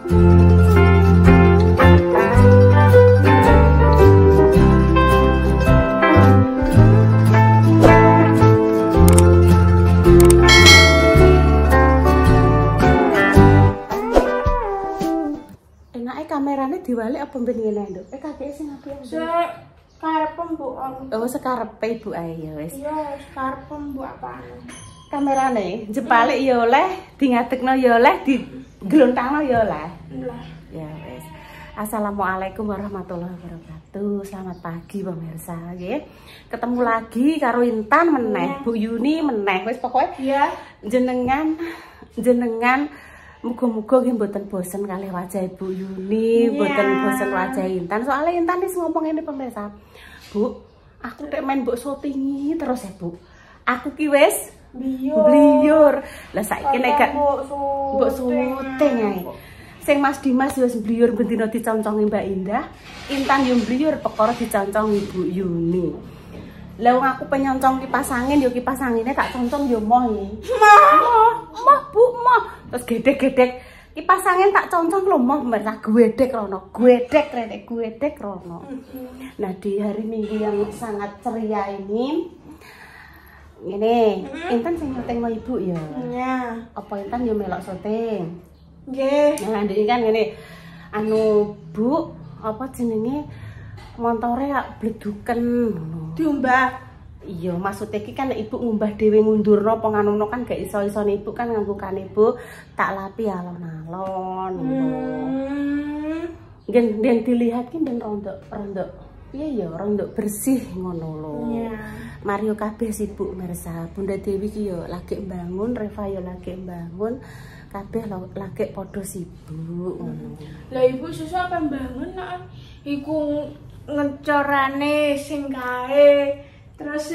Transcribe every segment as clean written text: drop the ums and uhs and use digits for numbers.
Kamerane diwalik apa ben ngene nduk? Kakek sing apik. Karepem Bu. Oh, sekarepe Ibu ae ya wis. Iya, karepem Bu apa? Kamerane jepalik ya oleh, dingadekno ya oleh, diglontangno ya oleh. Ya wis. Assalamualaikum warahmatullahi wabarakatuh. Selamat pagi pemirsa nggih. Ketemu lagi karo Intan meneh, Bu Yuni meneh. Wis pokoke ya jenengan muga-muga nggih mboten bosen kalih wajah Ibu Yuni, mboten bosen wajah Intan. Soalnya Intan wis ngomong ngene pemirsa. Bu, aku tek main mbok syutingi terus ya, Bu. Aku ki wis bliyur. Lah saiki nek gak mbok syuting ae. Sing Mas Dimas wis bliyur bendina diconcongi Mbak Indah, Intan yo bliyur perkara diconcongi Ibu Yuni. Lah wong aku penyoncong kipas angin yo kipas angine tak concong yo moh iki. Moh Bu, moh. Terus gedek-gedek kipas angin tak concong lho moh merah gwedek rono, gwedek rene, gwedek rono. Nah, di hari Minggu yang sangat ceria ini Intan sing syuting mau Ibu ya. Iya. Apa Intan yo melok syuting? Nggih. Nah, ndek kan ngene. Anu Bu, apa jenenge? Montore ya bleduken ngono. Diumbah. Iya, maksudnya iki kan Ibu ngumbah dhewe ngundurno apa ngono kan gak iso-isone Ibu kan nganggo kan Ibu tak lapi alon-alon ngono. Ngen dilihat ki ben rondok piye ya rondok bersih ngono lho. Iya. Mario kabeh sibuk mirsa. Bunda Dewi ki yo lagi bangun, Reva yo lagi bangun. Kabeh lagi padha sibuk ngono. Lah Ibu susu apa bangun nak iku ngecorane sing kae terus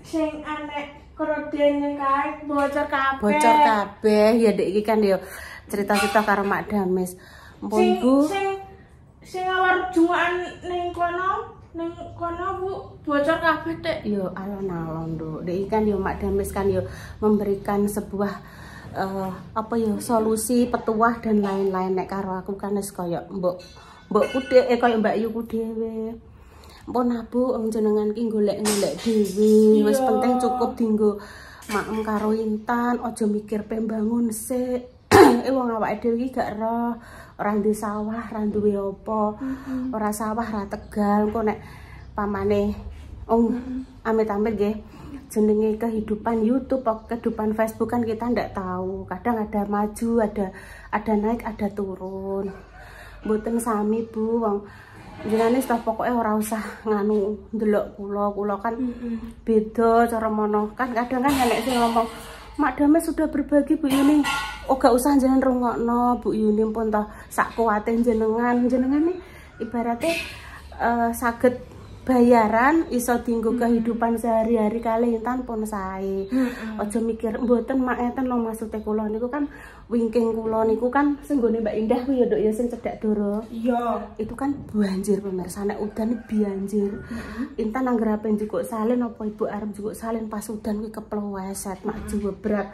sing anek krodene kae bocor kabeh. Bocor kabeh ya Dek iki kan yo cerita-cerita karo Mak Dames. Mpun Bu sing awar jumaan ning kono Bu bocor kabeh Dek. Yo alon-alon Nduk. Dek iki kan yo Mak Dames kan yo memberikan sebuah solusi petuah dan lain-lain nek karo aku kan wis koyo mbokku koyo Mbak Yuku dhewe. Mpun Bu jenengan ki golek-golek dhewe. Wis penting cukup dinggo makem karo Intan, aja mikir pembangun sik. Wong awake dhewe iki gak roh, ora duwe sawah, ora duwe apa. Ora sawah, ora tegal. Engko nek pamane amit-amit nggih jenenge kehidupan YouTube, kehidupan Facebook kan kita ndak tahu. Kadang ada maju, ada naik, ada turun. Mboten sami Bu, wong jenenge stop pokoke ora usah nganu ndelok kula kan beda cara mono. Kan kadang kan nek sing ngomong Mak Dames sudah berbagi Bu Yuni. Oh gak usah jenengan rungokno Bu Yuni pun toh sak kuwate jenengan nih ibaratnya saged bayaran iso dinggo kehidupan sehari-hari kali Intan pun sae. Aja mikir mboten mak enten lho maksude kula niku kan wingking kula niku kan sing nggone Mbak Indah kuwi ya Nduk ya sing cedhak doro. Iya. Itu kan banjir pemirsa nek udan banjir. Intan anggere ape njukuk salin apa Ibu arep njukuk salin pas udan kuwi kepleweset mak jebrak.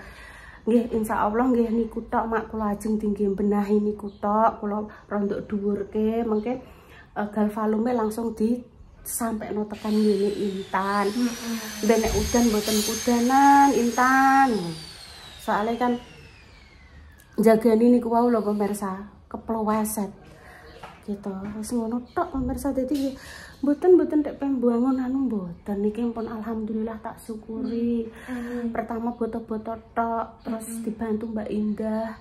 Nggih insyaallah nggih niku tok mak kula ajeng tinggi benahi niku tok kula rondok dhuwurke mengke gal volume langsung di sampai no tekan ngene Intan. Ben nek udan mboten kudanan Intan. Soalnya kan jagani niku wau lho pemirsa, kepleweset. Gitu. Wis ngono tok pemirsa dadi mboten tek pembangun anu mboten niki pun alhamdulillah tak syukuri. Pertama boto-boto tok terus dibantu Mbak Indah.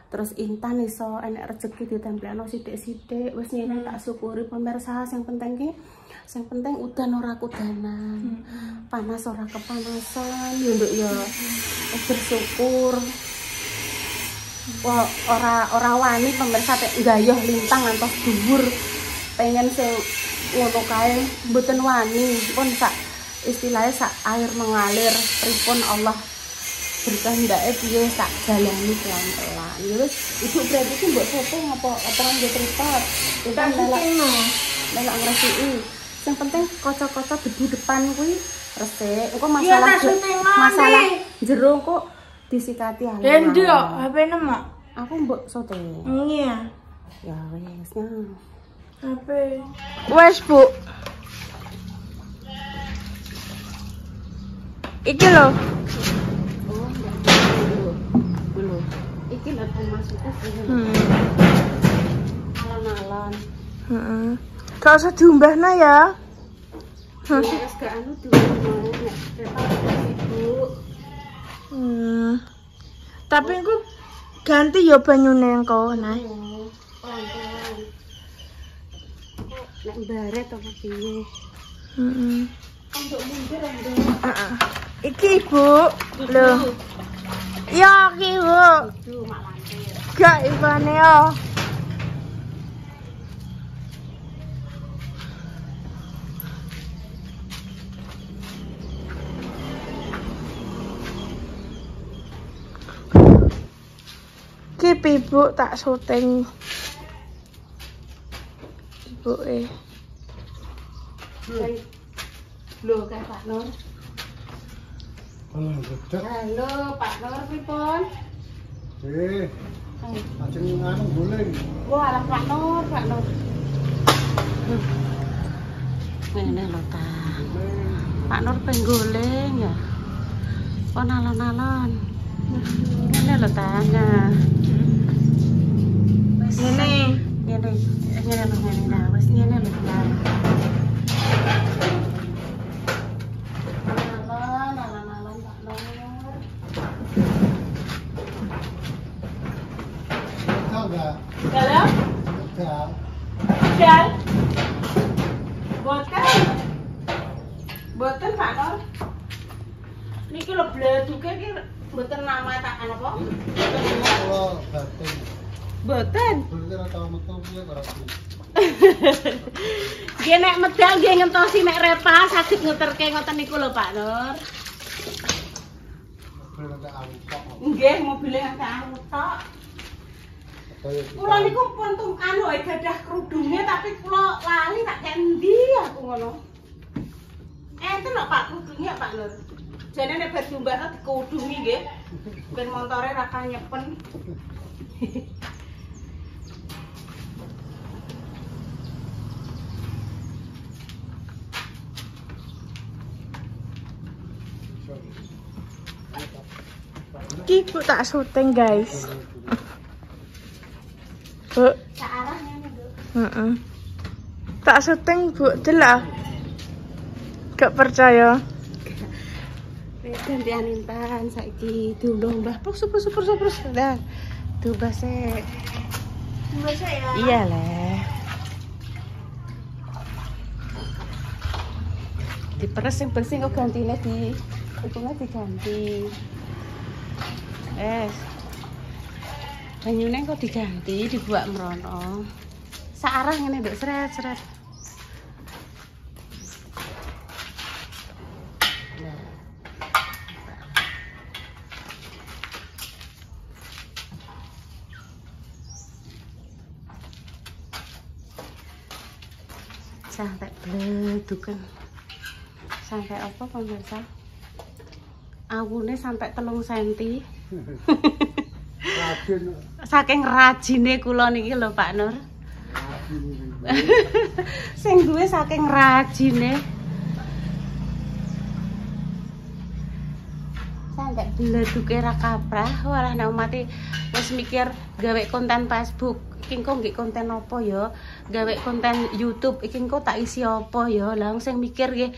Terus Intan iso enek rezeki ditemplekno sithik-sithik wis ngene tak syukuri pemirsa. Sing penting udan ora kudanan. Panas ora kepanasan yo Nduk ya. Bersyukur. Wah, ora wani pemirsa tek gayuh lintang ngantos dhuwur. Pengen sing ngono kae mboten wani. Pun sak istilahnya sak air mengalir pripun Allah berkehendake piye sak jalani pelan-pelan. Ya wis, Ibu berarti ki mbok syuting apa nggo tripod. Kita melok ngresiki. Yang penting kocok-kocok debu depan kuwi resik. Engko masalah jero kok disikati ae. Endi kok HP-ne mak? Aku mbok syuting. Iya. kertasnya. Apa? Wes, Bu. Iki lho. Oh, belum. Iki lho masuknya. Alon-alon. Heeh. Gak usah diumbahna ya. Wis gak anu diumbah nek Ibu. Tapi aku ganti ya banyune engko, nah. Pelan-pelan. Nek baret apa piye? Untuk mundur ando. Iki Ibu. Lho. Ya iki, Bu. Duh, mak lantir. Gak ibane yo. Kip Ibu tak syuting. Ibu Lho, kayak Pak Nur. Halo, Pak Nur pripun? Ajeng anu guling. Wah, alah Pak Nur, Pak Nur. Ngene lho ta. Pak Nur pengguling ya. Kon alon-alon. Ngene lho ta. Ngene lho ngene nah, wis ngene lho ta. Alon-alon Pak Nur. Tahu enggak? Dalam? Enggak. Dan Boten Pak Nur. Niki lho bleduke iki mboten nama tak apa? Kalau batin. Boten. Berarti ora tau metu piye ora sih. Nggih nek medal nggih ngentosi nek repa saged ngeterke ngoten niku lho Pak Nur. Berarti aku kok. Nggih mobile ngake aku tok. Kula niku pun anu gadah kerudunge tapi kula lali tak kendi aku ngono. Enten lho Pak kerudunge Pak Nur. Jane nek bar diombakno dikudungi nggih. Ben montore ra kanyepen. iki Bu tak syuting, guys. Bu. Saarah ngene, Bu. Heeh. Tak syuting, Bu. Delok. Gak percaya. Gantian Intan saiki diundang Mbah super dah. Tuh basek. Masa ya? Iya lah. Diperes sing bersih kok gantine di untungnya diganti. Banyune kok diganti, dibuat merono. Saarah ngene nduk sret-sret. Sampai bledukan. Sampai apa pemirsa? Awune sampai 3 cm. Rajin. Saking rajine kula niki lho Pak Nur. Sing duwe saking rajine. Sampai bleduke ra kaprah, walah nek mati wis mikir gawe konten Facebook. Iki kok nggih konten apa ya? Gawe konten YouTube iki kok tak isi apa ya? Lah sing mikir nggih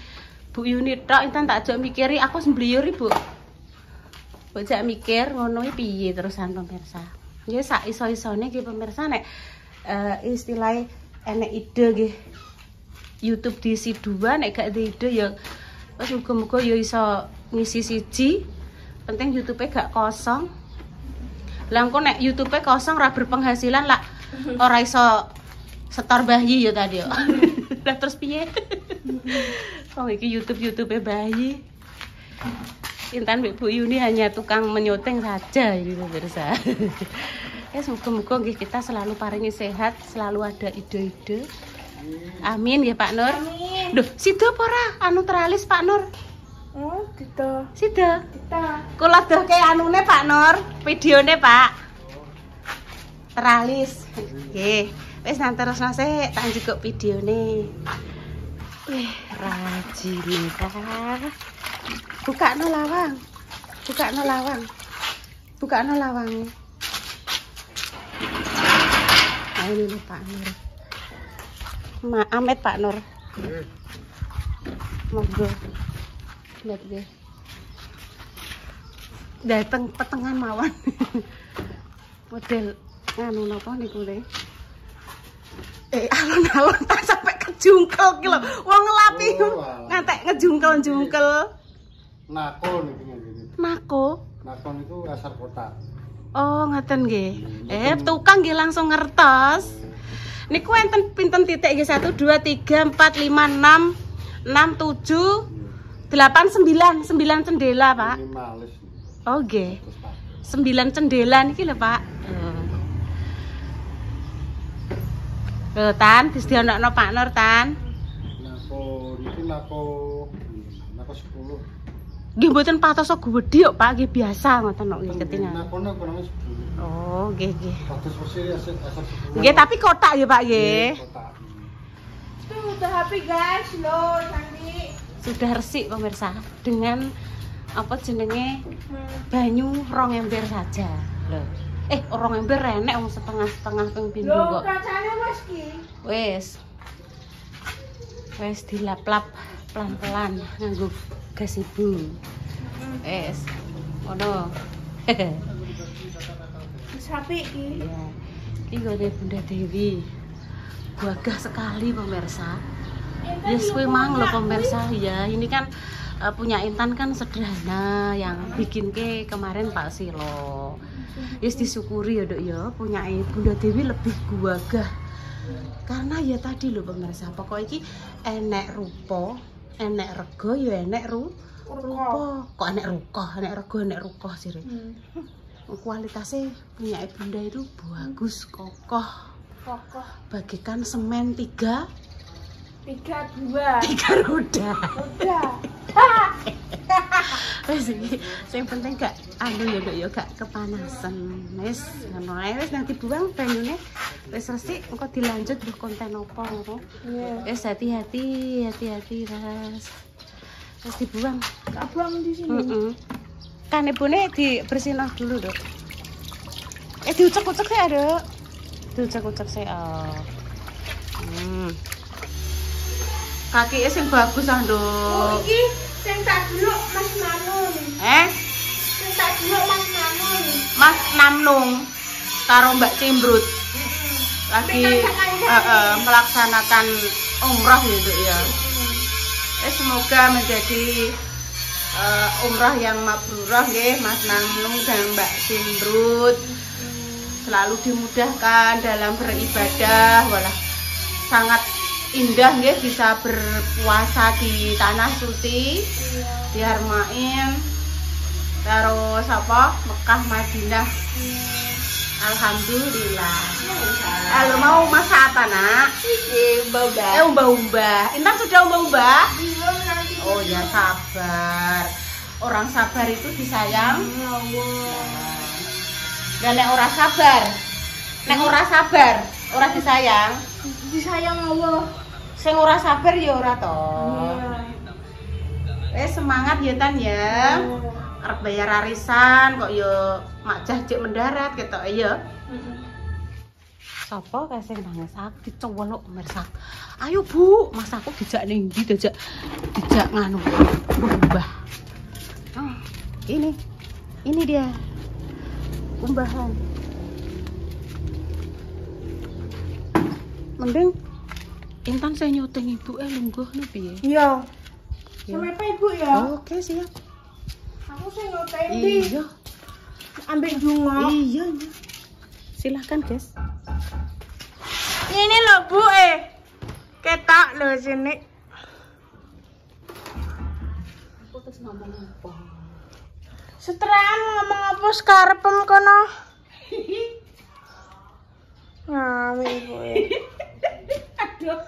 Bu Yuni tok Intan tak jek mikiri aku sembliyur Bu. Mbok jak mikir ngono iki piye terusan pemirsa. Ya sak iso-isone nggih pemirsa nek istilahnya enek ide nggih YouTube diisi 2 nek gak ide ya wis muga-muga ya iso ngisi siji. Penting YouTube-e gak kosong. Lah engko nek YouTube-e kosong ora berpenghasilan lah ora iso setor bayi ya tadi yo. Lah terus piye? Oh iki YouTube-e bayi. Intan Bu Yuni hanya tukang menyuting saja ini pemirsa. Ya semoga-moga nggih kita selalu paringi sehat, selalu ada ide-ide. Amin ya Pak Nur. Amin. Duh, sida apa ora anu teralis Pak Nur? Oh, gitu. Sida. Kita. Kula dohke anune Pak Nur, videone Pak. teralis. Nggih. Wis nang terusno sik tak njukuk videone. Rajin ta. Bukakno lawang. Bukakno lawang. Bukakno lawang. Ayo ini Pak Nur. Amit Pak Nur. Monggo. Lihat deh. Dateng petengan mawon. Model nganu napa niku le. Alon-alon tak sampai kejungkel ki lho. Wong ngelapi ngantek ngejungkel-jungkel. Nako niki ngene. Nako. Nako niku asar kotak. Oh, ngaten nggih. Tukang nggih langsung ngertos. Niku enten pinten titik nggih? 1 2 3 4 5 6 6 7 8 9 9 cendela, Pak. Ini males. Oh, nggih. 9 cendela niki lho, Pak. Lho, Tan, disdionokno Pak Nur, Tan. Nako niki nako 10. Nggih mboten patoso gedhi kok, Pak, nggih biasa ngoten kok nggih ketingal. Nako kurang 10. Oh, nggih nggih. Pados persis asar 10. Nggih, tapi kotak ya, Pak, nggih. Kotak. Itu udah happy guys, loh cantik. Sudah resik pemirsa dengan apa jenenge banyu 2 ember saja. Loh. Orang ember enek wong setengah-setengah ping pindho Loh, kok. kacane Mas ki. Wis. Wis dilap-lap pelan-pelan nganggo gas ibu. Wis. Ngono. Wis rapi iki. Ya. Iki gone Bunda Dewi. Gagah sekali pemirsa. Yes, kuwi mang lho pemirsa ya. Ini kan punya Intan kan sederhana yang bikin ke kemarin Pak Silo. Yes, disyukuri ya Dok ya, punya Bunda Dewi lebih gagah. Karena ya tadi lho pemirsa, pokoknya iki enek rupa, enek rego ya enek rupa. Kok enek ruko, enek rego, enek ruko sih. Kualitasnya punya Bunda itu bagus, kokoh. Kokoh. Bagikan semen 3 roda. Udah. Wis iki sing penting gak anu ya Dok ya gak kepanasan. Wis ngono ae wis nanti buang banyune. Wis resik engko dilanjut lho konten opo ngono. Iya. Wis hati-hati Ras. Wis dibuang. Tak buang di sini. Kan ibune dibersihno dulu Dok. Diucek-ucek sih Dok. Diucek-ucek sih. Kaki sing bagus ah Dok. Oh, iki sing tak delok Mas Manun. Sing tak delok Mas Manun. Mas Namnung karo Mbak Cimbrut lagi melaksanakan umrah ya Dok ya. Semoga menjadi umrah yang mabrurah nggih Mas Namnung dan Mbak Cimbrut. Selalu dimudahkan dalam beribadah, walah sangat indah nggih bisa berpuasa di tanah suci, di Harmain, terus apa Mekah Madinah. Alhamdulillah. Halo, mau masak apa nak? Umbah-umbah. Umbah-umbah. Intan sudah umbah-umbah? Belum nanti. Oh ya sabar. Orang sabar itu disayang. Dan nek ora sabar, ora disayang. Disayang Allah. Sing ora sabar ya ora to. Semangat ya Tan ya. Arep bayar arisan kok ya makjah cek mendarat ketok ya. Sapa kae sing nangis aku dicolok mersak. Ayo Bu, Mas aku dijak ning ndi dijak nganu. Mbah. Ini dia. Umbahan. Mending Intan saya nyuting ibu lungguh nih piye? Iya. Sampai apa Ibu ya? Oke, siap. Aku sing nyuting di. Iya. Ambil bunga. Iya. Silahkan, guys. Ini loh Bu ketak loh sini. Aku terus ngomong apa? Seteran ngomong apa sekarepem kono. Ngami Ibu. Aduh.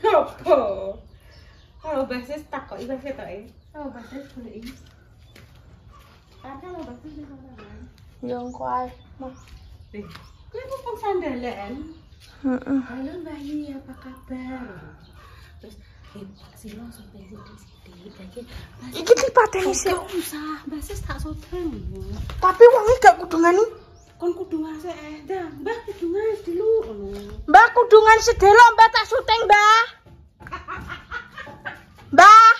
Apa? Kalau basis takoki wis ketoke. Oh, batas boleh ini. Ada lo batas di sana. Yang kuat. Deh, gue mau sandalan. Halo Mbak Yu, apa kabar? Terus, silo sampai sithik lagi. Iki dipateni sik. Gak usah, basis tak soteng. Tapi wonge gak kudungan. Kon kudungan sik dah. Mbak kudungan dulu. Mbak kudungan sedelo Mbak tak syuting, Mbak. Mbak.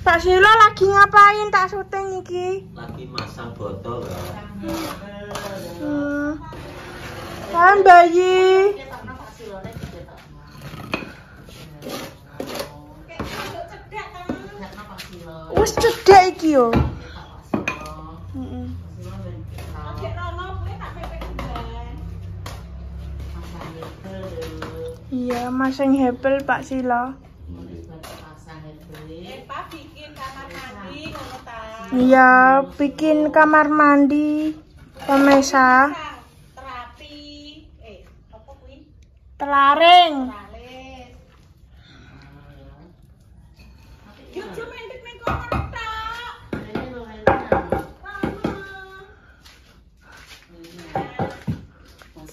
Pak Silo lagi ngapain tak syuting iki? Lagi masang botol. Kan bayi. Wis cedhak iki yo. Iya, masang hebel Pak Silo. Iya, bikin kamar mandi pemirsa. Terapi. Apa kuwi? Telaring.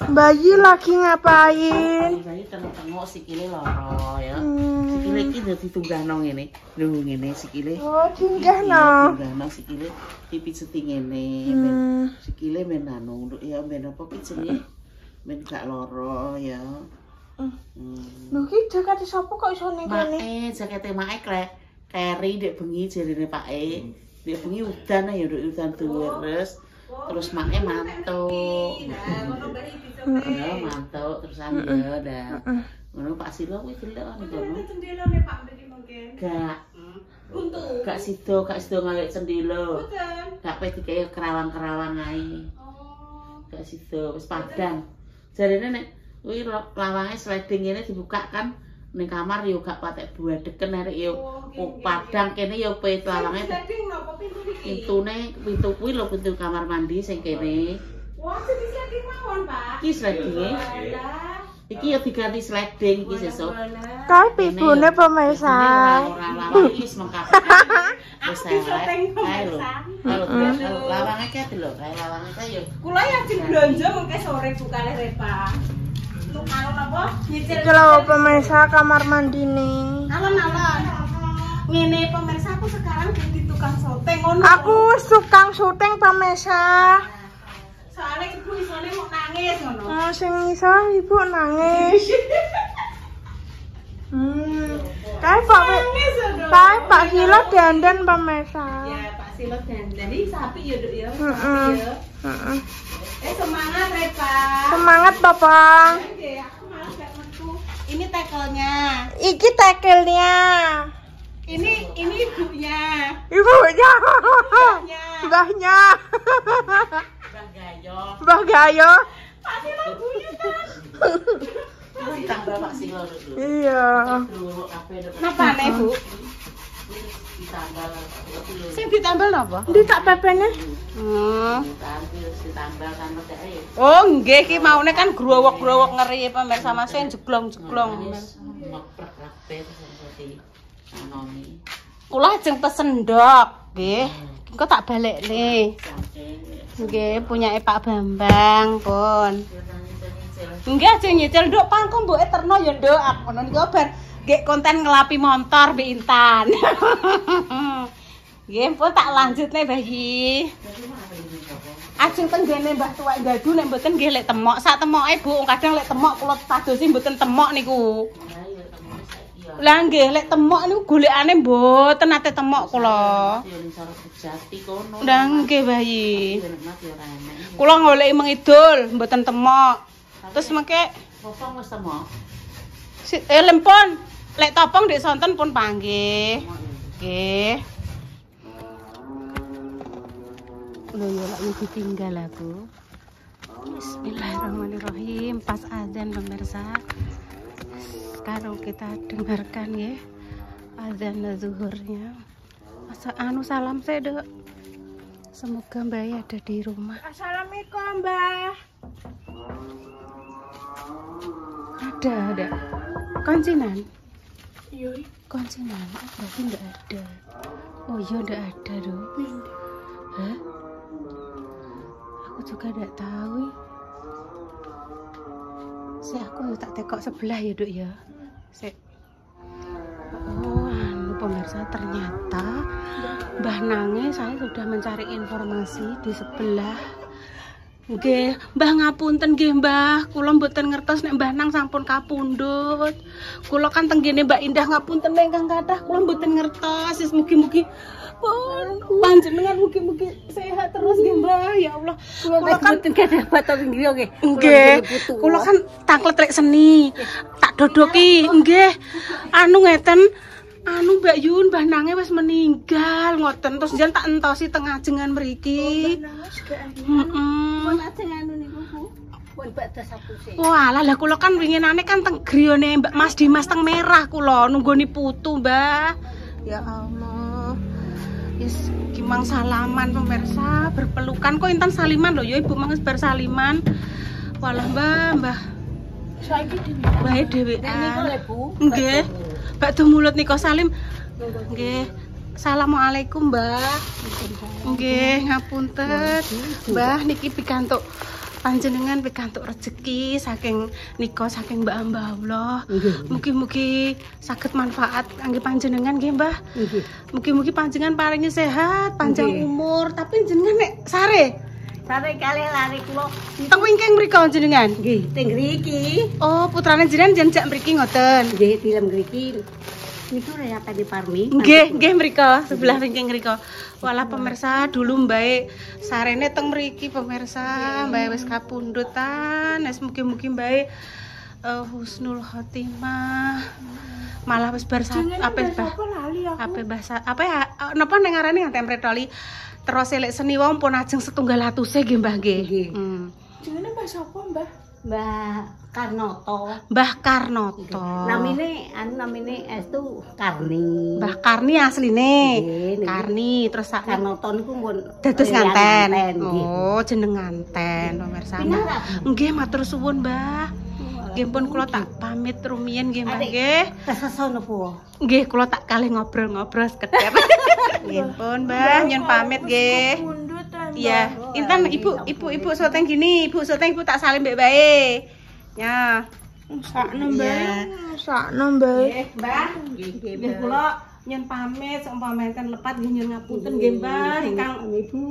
Bayi lagi ngapain? Bayi tengok sikile loro ya. Sikile iki dadi tunggahno ngene. Lho ngene sikile. Oh, tunggahno. Tunggahno sikile dipicuti ngene. Sikile men anu ya men apa ki jenenge? Men gak loro ya. Lho ki jakete sapa kok iso ning kene? Mae jakete mae keri ndek bengi jarine pake. Ndek bengi udan ya ndek udan terus. Terus mae mantuk. Ya mantuk terusan ya dah. Ngono Pak Silo kuwi delok ngono. Cendelane Pak mriki mungkin. Gak. Untuk. Gak sido ngalek cendilo. Boten. Gak pe dikaya kerawang-kerawang ae. Oh. Gak sido wis padang. Jarine nek kuwi lawange sliding ngene dibuka kan ning kamar yo gak patek buadeken arek yo padang kene yo pe lawange. Sliding napa pintu iki? Pintu kuwi lho pintu kamar mandi sing kene. Wah, jadi sliding mawon, Pak. Iki slidinge. Iki yo diganti sliding iki sesuk. Kae pibune pemirsa. Ora lawang wis mengkap. Wis ae lho. Lawange ki lho, kae lawange kae yo. Kula ya jeng blonjo mengke sore bukane Repa. Untuk alon apa? Nyicil. Iki lho pemirsa kamar mandi nih. Alon-alon. Ngene pemirsa aku sekarang jadi tukang syuting ngono. Aku wis tukang syuting pemirsa. Soalnya ibu isone mau nangis ngono. Oh, sing iso ibu nangis. Kae Pak Silo dandan pemirsa. Ya, Pak Silo dandan. Ini sapi ya, Duk ya. Sapi ya. Semangat, Repa. Semangat, Bapak. Oke, aku malah gak metu. Ini tekelnya. Iki tekelnya. Ini ibunya. Ibunya. Mbahnya. Mbah Gayo. Pak Silo buyutan. Ditambah Pak Silo dulu. Iya. Napa nih, Bu? Ditambah. Sing ditambal napa? Ndi tak pepene? Ditambah kan medake. Oh, nggih iki maune kan growok-growok ngeri pemirsa Mas jeglong-jeglong. Ngoprek kabeh seperti anomi. Kula ajeng pesen ndok, nggih. Engko tak balekne. Nggih, punyake Pak Bambang, pun. Nggih, ajeng nyicil nduk pangko mbuke terno ya nduk. Ngono niku bar nggih konten ngelapi motor Mbak Intan. Nggih, pun tak lanjutne bayi. Ajeng teng gene Mbah Tuwek Gadu nek mboten nggih lek temok. Sak temoke Bu, kadang lek temok kula padosi mboten temok niku. Lah nggih lek temok niku golekane mboten ate temok kula. Lah nggih bayi. Kula goleki mengidul mboten temok. Terus mengke Popong wis temok. Lempon. Lek topong ndek sonten pun panggih. Nggih. Lho ya lak ditinggal aku. Bismillahirrahmanirrahim. Pas azan pemirsa. Sekarang kita dengarkan ya azan zuhurnya. Masa salam saya Dok. Semoga Mbak ada di rumah. Assalamualaikum, Mbah. Ada. Kuncinan. Iya. Kuncinan. Berarti enggak ada. Oh iya enggak ada dong. Hah? Aku juga enggak tahu. Aku tak tekok sebelah ya, Duk ya. Oh, pemirsa, ternyata Mbah Nange saya sudah mencari informasi di sebelah. Nggih, Mbah ngapunten nggih, Mbah. Kula mboten ngertos nek Mbah Nang sampun kapundhut. Kula kan tenggene Mbak Indah ngapunten ingkang kathah, kula mboten ngertos. Wis mugi-mugi panjenengan mugi-mugi sehat terus nggih, Mbah. Ya Allah. Kula kan mboten gadah batal nggih nggih. Nggih. Kula kan tanglet rek seni. Tak dodoki nggih. Anu ngeten. Anu Mbak Yun, Mbah Nange wis meninggal ngoten. Terus jan tak entosi teng ajengan mriki. Pun ajengan niku Bu. Pun badhe sapuse. Wah, lah kula kan winginane kan teng griyane Mbak Mas Dimas teng Merah kula nunggoni putu, Mbah. Ya Allah. Yes, kimang salaman pemirsa, berpelukan kok intan saliman lho ya Ibu manges bar saliman. Walah Mbah. Saiki dhewean. Niku lho Bu. Nggih. Bakdo mulut nika salim. Nggih. Assalamualaikum, Mbah. Nggih, ngapunten. Mbah niki pikantuk panjenengan pikantuk rezeki saking nika saking Mbak Allah. Mugi-mugi saged manfaat kangge panjenengan nggih, Mbah. Mugi-mugi panjenengan paringi sehat, panjang umur, tapi jenengan nek sare kali lari kula. Teng wingking mriku jenengan? Nggih, teng mriki. Oh, putrane jenengan jan jak mriki ngoten. Nggih, film mriki. Niku ya Pak Parmi. Nggih, mriku, sebelah wingking mriku. Walah pemirsa, dulu Mbak sarene teng mriki pemirsa, Mbak wis kapundhutan. Wis mugi-mugi Mbak husnul khotimah. Malah wis bar apa ya? Napa ning ngarane ngantem retoli. Terus elek seni wong pun ajeng 700 nggih Mbah nggih. Jenenge Mbah sapa, Mbah? Mbah Karnoto. Mbah Karnoto. Namine estu Karni. Mbah Karni asline. Karni terus Karnoto niku pun dados nganten. Oh, jeneng nganten pemirsa. Nggih matur suwun, Mbah. Nggih pun kula tak pamit rumiyin nggih Mbah nggih. Kesesono po. Nggih kula tak kalih ngobrol-ngobrol sekedhap. Nggih pun Mbah nyun pamit nggih. Iya, intan ibu soteng gini, ibu soteng ibu tak salim mbek bae. Ya. Sakno Mbak. Mbah. Nggih kula nyun pamit seumpamaken lepat nggih nyun ngapunten nggih Mbah ingkang Ibu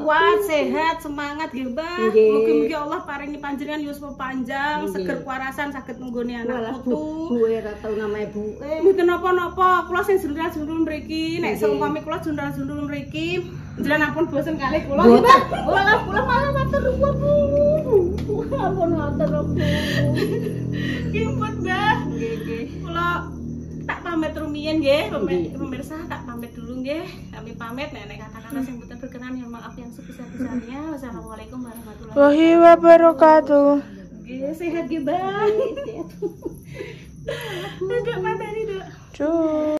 kuat sehat semangat nggih Mbah. Mugi-mugi Allah paringi panjenengan yuswa panjang, seger kuarasan saged nunggoni anak putu. Bu ora tau nama ibu. Mboten napa-napa, kula sing jundral-jundul mriki, nek seumpami kula jundral-jundul mriki, njenengan ampun bosen kalih kula. Kula malah matur nuwun Bu. Ampun matur nuwun. Nggih Mbah. Nggih. Kula tak pamit rumiyin nggih, pemirsa tak pamit dulu nggih. Kami pamit nek kata-kata sing mboten berkenan ya maaf yang sebesar-besarnya. Wassalamualaikum warahmatullahi wabarakatuh. Nggih, sehat nggih, Mbah. Tidak materi, Dok.